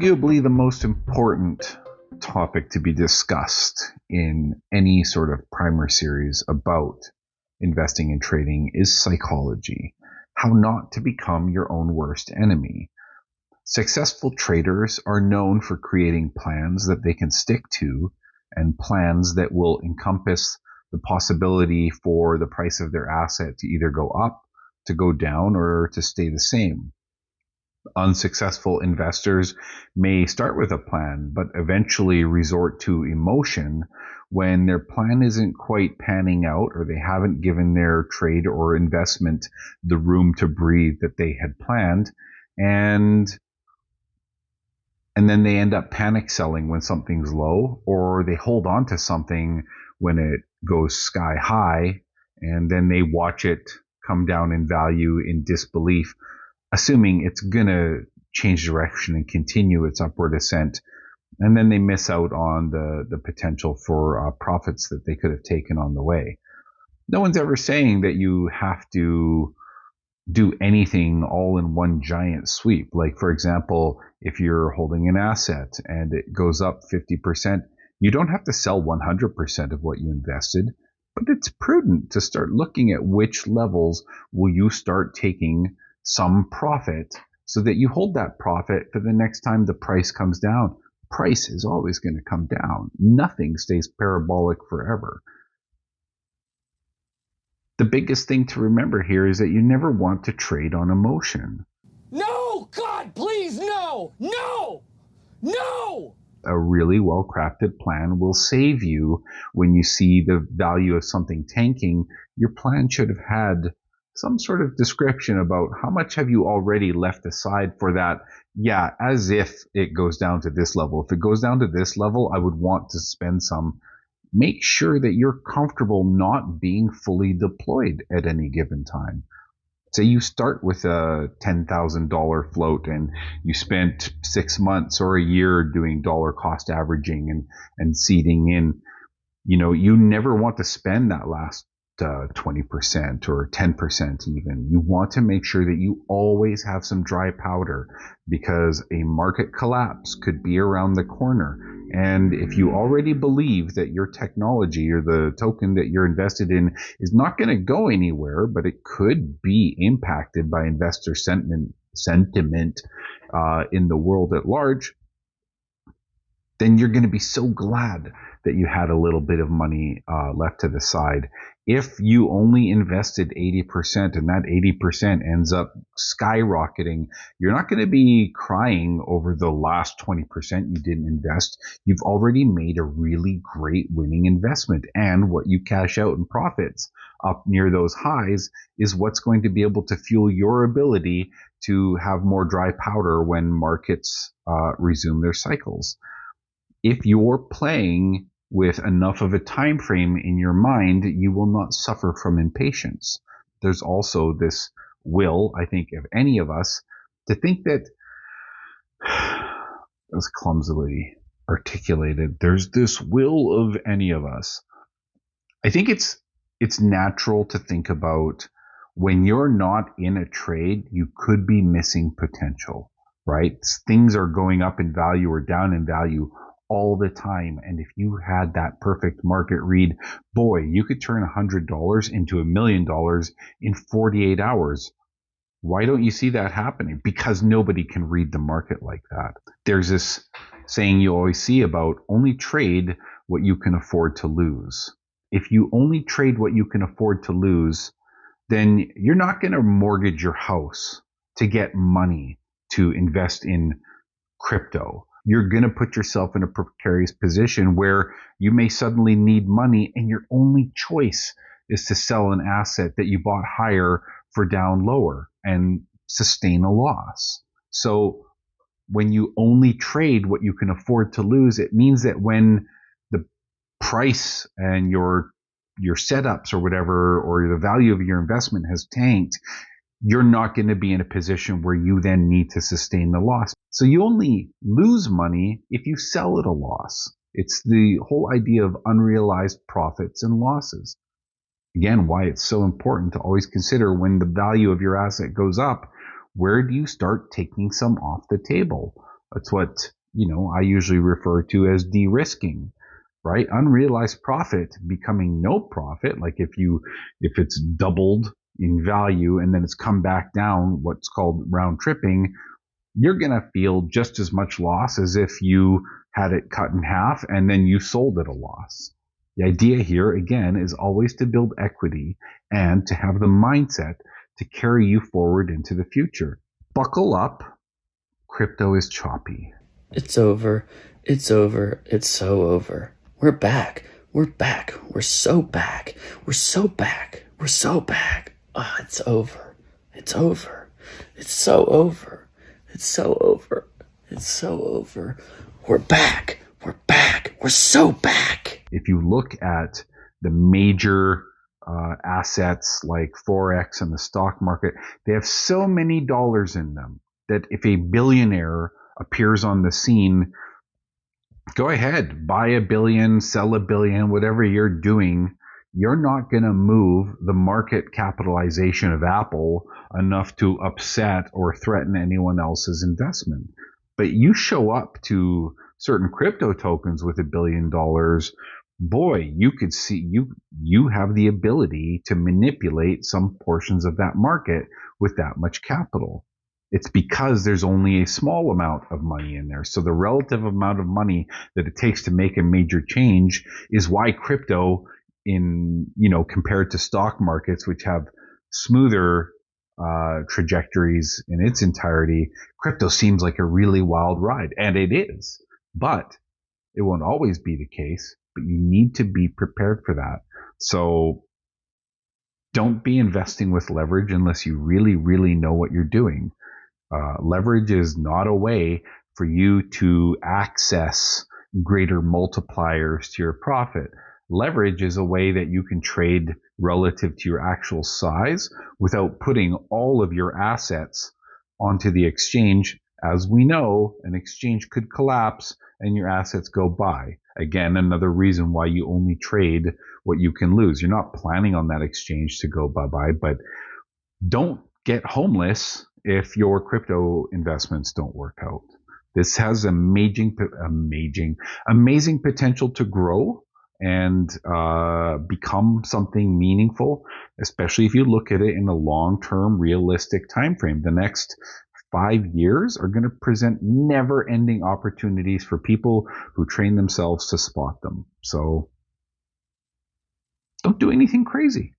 arguably the most important topic to be discussed in any sort of primer series about investing and trading is psychology. How not to become your own worst enemy. Successful traders are known for creating plans that they can stick to and plans that will encompass the possibility for the price of their asset to either go up, to go down, or to stay the same. Unsuccessful investors may start with a plan, but eventually resort to emotion when their plan isn't quite panning out or they haven't given their trade or investment the room to breathe that they had planned. And then they end up panic selling when something's low, or they hold on to something when it goes sky high, and then they watch it come down in value in disbelief, assuming it's going to change direction and continue its upward ascent. And then they miss out on the potential for profits that they could have taken on the way. No one's ever saying that you have to do anything all in one giant sweep. Like, for example, if you're holding an asset and it goes up 50%, you don't have to sell 100% of what you invested, but it's prudent to start looking at which levels will you start taking some profit so that you hold that profit for the next time the price comes down. Price is always going to come down. Nothing stays parabolic forever. The biggest thing to remember here is that you never want to trade on emotion. No! God, please, no! No! No! A really well-crafted plan will save you when you see the value of something tanking. Your plan should have had some sort of description about how much have you already left aside for that. Yeah, as if it goes down to this level. If it goes down to this level, I would want to spend some. Make sure that you're comfortable not being fully deployed at any given time. Say you start with a $10,000 float and you spent 6 months or a year doing dollar cost averaging and seeding in. You never want to spend that last 20% or 10% even. You want to make sure that you always have some dry powder, because a market collapse could be around the corner. And if you already believe that your technology or the token that you're invested in is not going to go anywhere, but it could be impacted by investor sentiment in the world at large, then you're going to be so glad that you had a little bit of money left to the side. If you only invested 80% and that 80% ends up skyrocketing, you're not going to be crying over the last 20% you didn't invest. You've already made a really great winning investment, and what you cash out in profits up near those highs is what's going to be able to fuel your ability to have more dry powder when markets resume their cycles. If you're playing with enough of a time frame in your mind, you will not suffer from impatience. There's also this will, I think, of any of us to think that, as clumsily articulated, there's this will of any of us. I think it's natural to think about when you're not in a trade, you could be missing potential, right? Things are going up in value or down in value all the time. And if you had that perfect market read, boy, you could turn $100 into $1 million in 48 hours. Why don't you see that happening? Because nobody can read the market like that. There's this saying you always see about only trade what you can afford to lose. If you only trade what you can afford to lose, then you're not going to mortgage your house to get money to invest in crypto. You're going to put yourself in a precarious position where you may suddenly need money and your only choice is to sell an asset that you bought higher for down lower and sustain a loss. So when you only trade what you can afford to lose, it means that when the price and your setups or whatever, or the value of your investment has tanked, you're not going to be in a position where you then need to sustain the loss. So you only lose money if you sell at a loss. It's the whole idea of unrealized profits and losses. Again, why it's so important to always consider when the value of your asset goes up, where do you start taking some off the table? That's what I usually refer to as de-risking, right? Unrealized profit becoming no profit. Like if it's doubled in value and then it's come back down, what's called round tripping, you're going to feel just as much loss as if you had it cut in half and then you sold at a loss. The idea here, again, is always to build equity and to have the mindset to carry you forward into the future. Buckle up. Crypto is choppy. It's over. It's over. It's so over. We're back. We're back. We're so back. We're so back. We're so back. Ah, it's over. It's over. It's so over. It's so over. It's so over. We're back. We're back. We're so back. If you look at the major assets like Forex and the stock market, they have so many dollars in them that if a billionaire appears on the scene, go ahead, buy $1 billion, sell $1 billion, whatever you're doing. You're not going to move the market capitalization of Apple enough to upset or threaten anyone else's investment. But you show up to certain crypto tokens with $1 billion, boy, you could see you have the ability to manipulate some portions of that market with that much capital. It's because there's only a small amount of money in there. So the relative amount of money that it takes to make a major change is why crypto compared to stock markets, which have smoother trajectories in its entirety, crypto seems like a really wild ride. And it is. But it won't always be the case, but you need to be prepared for that. So don't be investing with leverage unless you really, really know what you're doing. Leverage is not a way for you to access greater multipliers to your profit. Leverage is a way that you can trade relative to your actual size without putting all of your assets onto the exchange. As we know, an exchange could collapse and your assets go by. Again, another reason why you only trade what you can lose. You're not planning on that exchange to go bye-bye, but don't get homeless if your crypto investments don't work out. This has amazing potential to grow and become something meaningful, especially if you look at it in a long-term, realistic time frame. The next 5 years are going to present never-ending opportunities for people who train themselves to spot them. So don't do anything crazy.